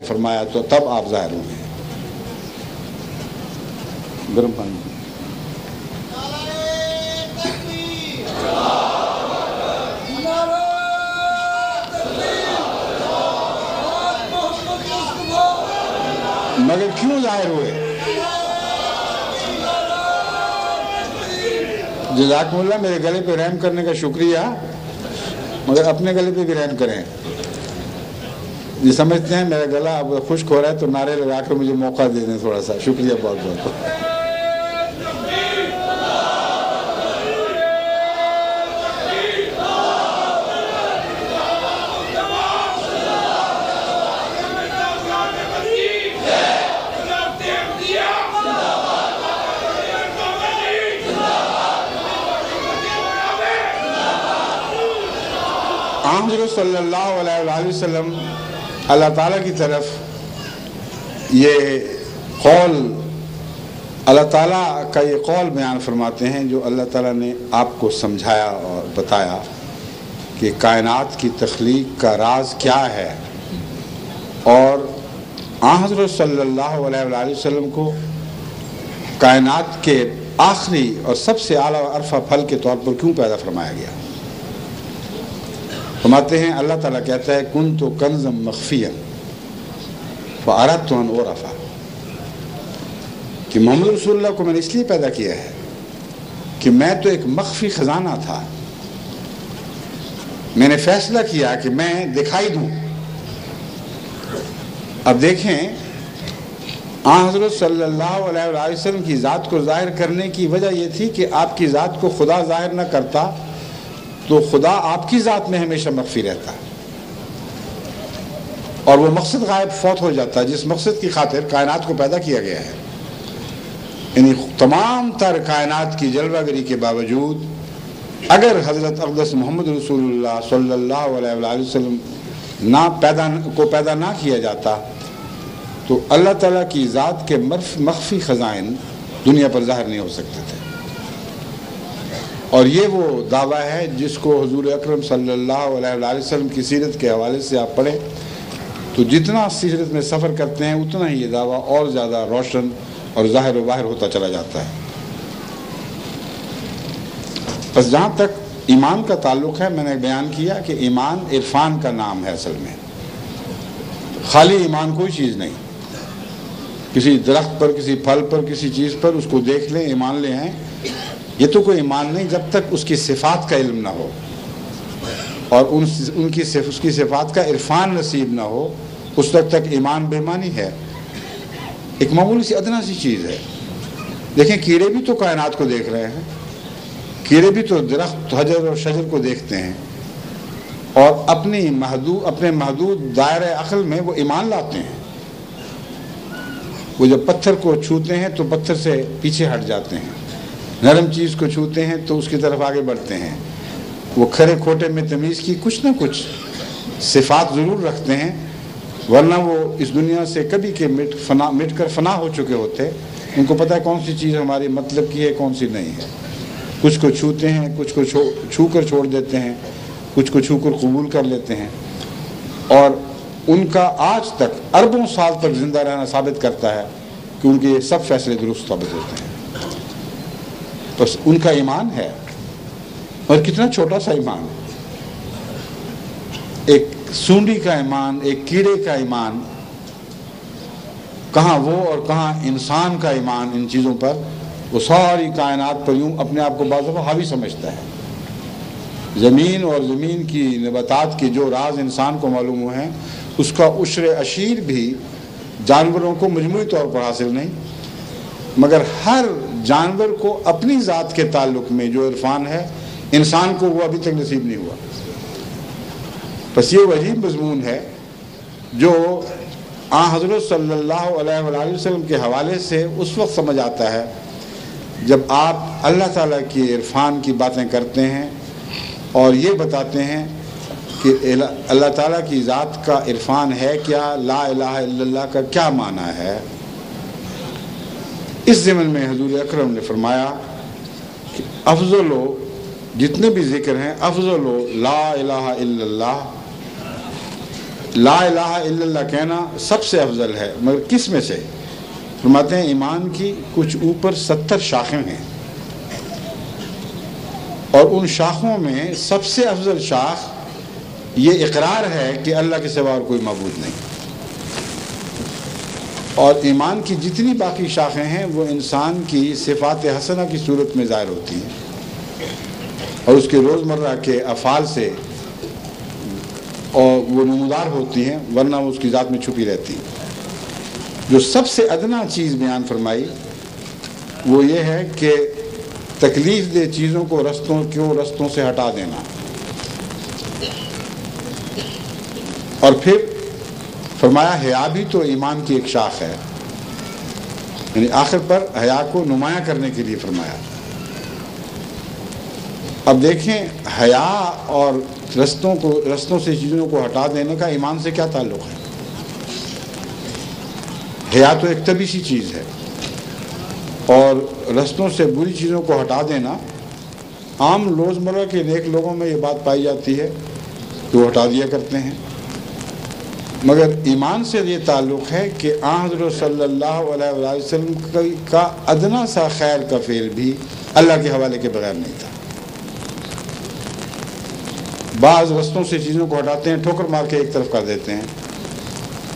فرمایا تو تب آپ ظاہر ہوئے ہیں۔ گرم پانی مگر کیوں ظاہر ہوئے؟ جزاکم اللہ، میرے گلے پہ رحم کرنے کا شکریہ، مگر اپنے گلے پہ بھی رحم کریں۔ یہ سمجھتے ہیں میرا گلا اب خشک ہو رہا ہے تو نعرے لگا کر مجھے موقع دے دیں تھوڑا سا۔ شکریہ بہت بہت۔ حضرت صلی اللہ علیہ وآلہ وسلم اللہ تعالیٰ کی طرف یہ قول، اللہ تعالیٰ کا یہ قول بیان فرماتے ہیں جو اللہ تعالیٰ نے آپ کو سمجھایا اور بتایا کہ کائنات کی تخلیق کا راز کیا ہے، اور حضرت صلی اللہ علیہ وآلہ وسلم کو کائنات کے آخری اور سب سے اعلیٰ و ارفع پھل کے طور پر کیوں پیدا فرمایا گیا۔ فرماتے ہیں اللہ تعالیٰ کہتا ہے کنت کنزا مخفیا فاردت ان اعرف، کہ محمد رسول اللہ کو میں نے اس لیے پیدا کیا ہے کہ میں تو ایک مخفی خزانہ تھا، میں نے فیصلہ کیا کہ میں دکھائی دوں۔ اب دیکھیں حضرت صلی اللہ علیہ وآلہ وسلم کی ذات کو ظاہر کرنے کی وجہ یہ تھی کہ آپ کی ذات کو خدا ظاہر نہ کرتا تو خدا آپ کی ذات میں ہمیشہ مخفی رہتا اور وہ مقصد غائب فوت ہو جاتا جس مقصد کی خاطر کائنات کو پیدا کیا گیا ہے۔ یعنی تمام تر کائنات کی جلوہ گری کے باوجود اگر حضرت اقدس محمد رسول اللہ صلی اللہ علیہ وآلہ وسلم پیدا نہ کیا جاتا تو اللہ تعالیٰ کی ذات کے مخفی خزائن دنیا پر ظاہر نہیں ہو سکتے تھے۔ اور یہ وہ دعویٰ ہے جس کو حضور اکرم صلی اللہ علیہ وآلہ وسلم کی سیرت کے حوالے سے آپ پڑھیں تو جتنا سیرت میں سفر کرتے ہیں اتنا ہی یہ دعویٰ اور زیادہ روشن اور ظاہر و باہر ہوتا چلا جاتا ہے۔ بس جہاں تک ایمان کا تعلق ہے، میں نے بیان کیا کہ ایمان عرفان کا نام ہے۔ اصل میں خالی ایمان کوئی چیز نہیں، کسی درخت پر، کسی پھل پر، کسی چیز پر اس کو دیکھ لیں ایمان لے آئیں، یہ تو کوئی ایمان نہیں جب تک اس کی صفات کا علم نہ ہو اور اس کی صفات کا عرفان نصیب نہ ہو، اس وقت تک ایمان بے معنی ہے۔ ایک معمولی سی ادنا سی چیز ہے، دیکھیں کیڑے بھی تو کائنات کو دیکھ رہے ہیں، کیڑے بھی تو درخت، حجر اور شجر کو دیکھتے ہیں اور اپنے محدود دائرہ عقل میں وہ ایمان لاتے ہیں۔ وہ جب پتھر کو چھوتے ہیں تو پتھر سے پیچھے ہٹ جاتے ہیں، نرم چیز کو چھوتے ہیں تو اس کی طرف آگے بڑھتے ہیں۔ وہ کھرے کھوٹے میں تمیز کی کچھ نہ کچھ صفات ضرور رکھتے ہیں، ورنہ وہ اس دنیا سے کبھی کے مٹ کر فنا ہو چکے ہوتے۔ ان کو پتہ ہے کون سی چیز ہماری مطلب کی ہے، کون سی نہیں ہے۔ کچھ کو چھوتے ہیں، کچھ کو چھو کر چھوڑ دیتے ہیں، کچھ کو چھو کر قبول کر لیتے ہیں، اور ان کا آج تک اربوں سال تک زندہ رہنا ثابت کرتا ہے کہ ان کے یہ سب فیصلے درست ثابت ہوتے ہیں۔ بس ان کا ایمان ہے، اور کتنا چھوٹا سا ایمان ہے، ایک سونڈی کا ایمان، ایک کیڑے کا ایمان، کہاں وہ اور کہاں انسان کا ایمان ان چیزوں پر، وہ ساری کائنات پر یوں اپنے آپ کو بعض دفعہ حاوی سمجھتا ہے۔ زمین اور زمین کی نباتات کے جو راز انسان کو معلوم ہوئے ہیں اس کا عشر عشیر بھی جانوروں کو مجموعی طور پر حاصل نہیں، مگر ہر جانور کو اپنی ذات کے تعلق میں جو عرفان ہے انسان کو وہ ابھی تک نصیب نہیں ہوا۔ بس یہ وہ عجیب مضمون ہے جو حضرت صلی اللہ علیہ وآلہ وسلم کے حوالے سے اس وقت سمجھ آتا ہے جب آپ اللہ تعالیٰ کی عرفان کی باتیں کرتے ہیں اور یہ بتاتے ہیں کہ اللہ تعالیٰ کی ذات کا عرفان ہے کیا، لا الہ الا اللہ کا کیا معنی ہے۔ اس ضمن میں حضور اکرم نے فرمایا کہ افضل و جتنے بھی ذکر ہیں افضل و لا الہ الا اللہ لا الہ الا اللہ کہنا سب سے افضل ہے، مگر کس میں سے؟ فرماتے ہیں ایمان کی کچھ اوپر 70 شاخیں ہیں، اور ان شاخوں میں سب سے افضل شاخ یہ اقرار ہے کہ اللہ کے سوا اور کوئی معبود نہیں، اور ایمان کی جتنی باقی شاخیں ہیں وہ انسان کی صفات حسنہ کی صورت میں ظاہر ہوتی ہیں اور اس کے روزمرہ کے افعال سے اور وہ نمودار ہوتی ہیں، ورنہ وہ اس کی ذات میں چھپی رہتی ہیں۔ جو سب سے ادنا چیز بیان فرمائی وہ یہ ہے کہ تکلیف دہ چیزوں کو رستوں سے ہٹا دینا، اور پھر فرمایا حیا بھی تو ایمان کی ایک شاخ ہے، یعنی آخر پر حیا کو نمایاں کرنے کے لیے فرمایا۔ اب دیکھیں حیا اور رستوں سے چیزوں کو ہٹا دینے کا ایمان سے کیا تعلق ہے؟ حیا تو ایک طبیعی سی چیز ہے، اور رستوں سے بری چیزوں کو ہٹا دینا عام روزمرہ کے نیک لوگوں میں یہ بات پائی جاتی ہے کہ وہ ہٹا دیا کرتے ہیں، مگر ایمان سے یہ تعلق ہے کہ آن حضرت صلی اللہ علیہ وسلم کا ادنا سا خیر کا فعل بھی اللہ کے حوالے کے بغیر نہیں تھا۔ بعض رستوں سے چیزوں کو ہٹاتے ہیں، ٹھوکر مار کے ایک طرف کر دیتے ہیں،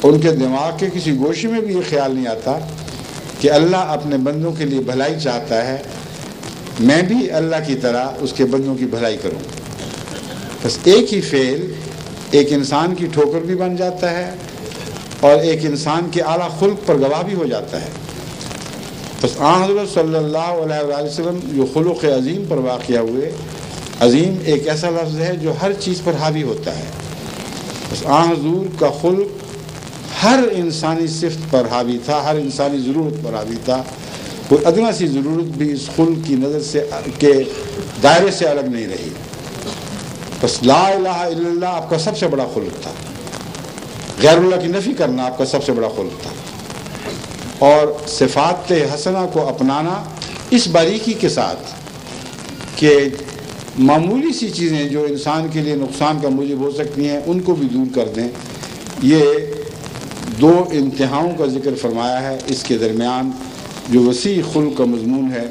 ان کے دماغ کے کسی گوشے میں بھی یہ خیال نہیں آتا کہ اللہ اپنے بندوں کے لیے بھلائی چاہتا ہے، میں بھی اللہ کی طرح اس کے بندوں کی بھلائی کروں۔ بس ایک ہی فعل ایک انسان کی ٹھوکر بھی بن جاتا ہے اور ایک انسان کے اعلیٰ خلق پر گواہ بھی ہو جاتا ہے۔ بس آن حضرت صلی اللہ علیہ وسلم جو خلق عظیم پر واقع ہوئے، عظیم ایک ایسا لفظ ہے جو ہر چیز پر حاوی ہوتا ہے، بس آن حضور کا خلق ہر انسانی صفت پر حاوی تھا، ہر انسانی ضرورت پر حاوی تھا، کوئی ادنا سی ضرورت بھی اس خلق کی نظر سے کے دائرے سے الگ نہیں رہی۔ بس لا الہ الا اللہ آپ کا سب سے بڑا خلق تھا، غیر اللہ کی نفی کرنا آپ کا سب سے بڑا خلق تھا، اور صفات حسنہ کو اپنانا اس باریکی کے ساتھ کہ معمولی سی چیزیں جو انسان کے لیے نقصان کا موجب ہو سکتی ہیں ان کو بھی دور کر دیں۔ یہ دو انتہاؤں کا ذکر فرمایا ہے، اس کے درمیان جو وسیع خلق کا مضمون ہے،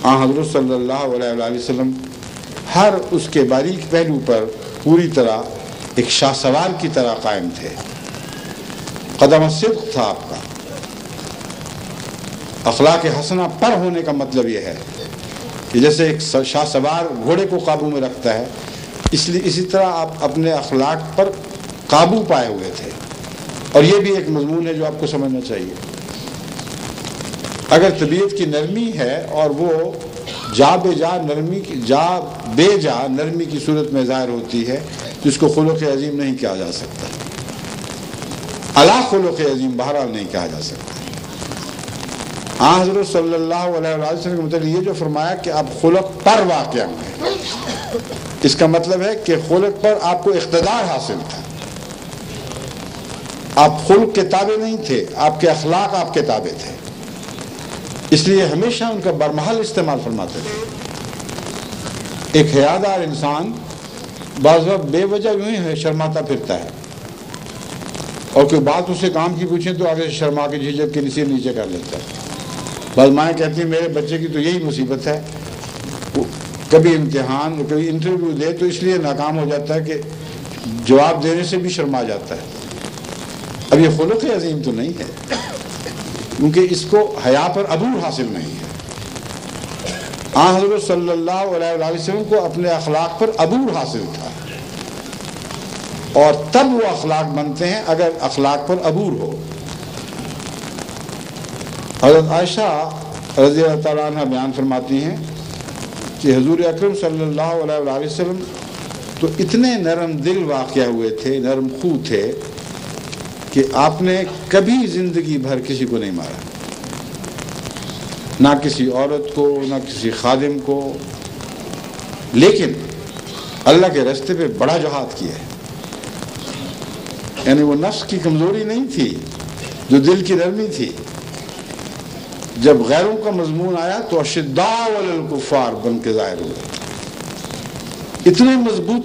آن حضرت صلی اللہ علیہ وسلم ہر اس کے باریک پہلو پر پوری طرح ایک شاہ سوار کی طرح قائم تھے۔ قدم صدق تھا آپ کا۔ اخلاق حسنہ پر ہونے کا مطلب یہ ہے کہ جیسے ایک شاہ سوار گھوڑے کو قابو میں رکھتا ہے، اسی طرح آپ اپنے اخلاق پر قابو پائے ہوئے تھے، اور یہ بھی ایک مضمون ہے جو آپ کو سمجھنا چاہیے۔ اگر طبیعت کی نرمی ہے اور وہ جا بے جا نرمی کی صورت میں ظاہر ہوتی ہے تو اس کو خلق عظیم نہیں کہا جا سکتا، اعلیٰ خلق عظیم بہرحال نہیں کہا جا سکتا۔ ہاں حضرت صلی اللہ علیہ وسلم کے متعلق یہ جو فرمایا کہ آپ خلق پر واقع ہیں، اس کا مطلب ہے کہ خلق پر آپ کو اقتدار حاصل تھا، آپ خلق کے تابع نہیں تھے، آپ کے اخلاق آپ کے تابع تھے، اس لیے ہمیشہ ان کا برمحل استعمال فرماتے تھے۔ ایک حیادار انسان بعض وقت بے وجہ یوں ہی شرماتا پھرتا ہے، اور کوئی بات اسے کام کی پوچھیں تو آگے سے شرما کے جھجک کے نیچے کر لیتا ہے۔ بعض مائیں کہتی ہیں میرے بچے کی تو یہی مصیبت ہے، کبھی امتحان کبھی انٹرویو دے تو اس لیے ناکام ہو جاتا ہے کہ جواب دینے سے بھی شرما جاتا ہے۔ اب یہ خلق عظیم تو نہیں ہے، کیونکہ اس کو حیا پر عبور حاصل نہیں ہے۔ آن حضرت صلی اللہ علیہ وسلم کو اپنے اخلاق پر عبور حاصل تھا، اور تب وہ اخلاق بنتے ہیں اگر اخلاق پر عبور ہو۔ حضرت عائشہ رضی اللہ تعالیٰ عنہ بیان فرماتی ہیں کہ حضور اکرم صلی اللہ علیہ وسلم تو اتنے نرم دل واقع ہوئے تھے، نرم خو تھے کہ آپ نے کبھی زندگی بھر کسی کو نہیں مارا، نہ کسی عورت کو نہ کسی خادم کو، لیکن اللہ کے راستے پہ بڑا جہاد کیا ہے۔ یعنی وہ نفس کی کمزوری نہیں تھی، جو دل کی نرمی تھی۔ جب غیروں کا مضمون آیا تو اشداء علی الکفار بن کے ظاہر ہوئے، اتنے مضبوط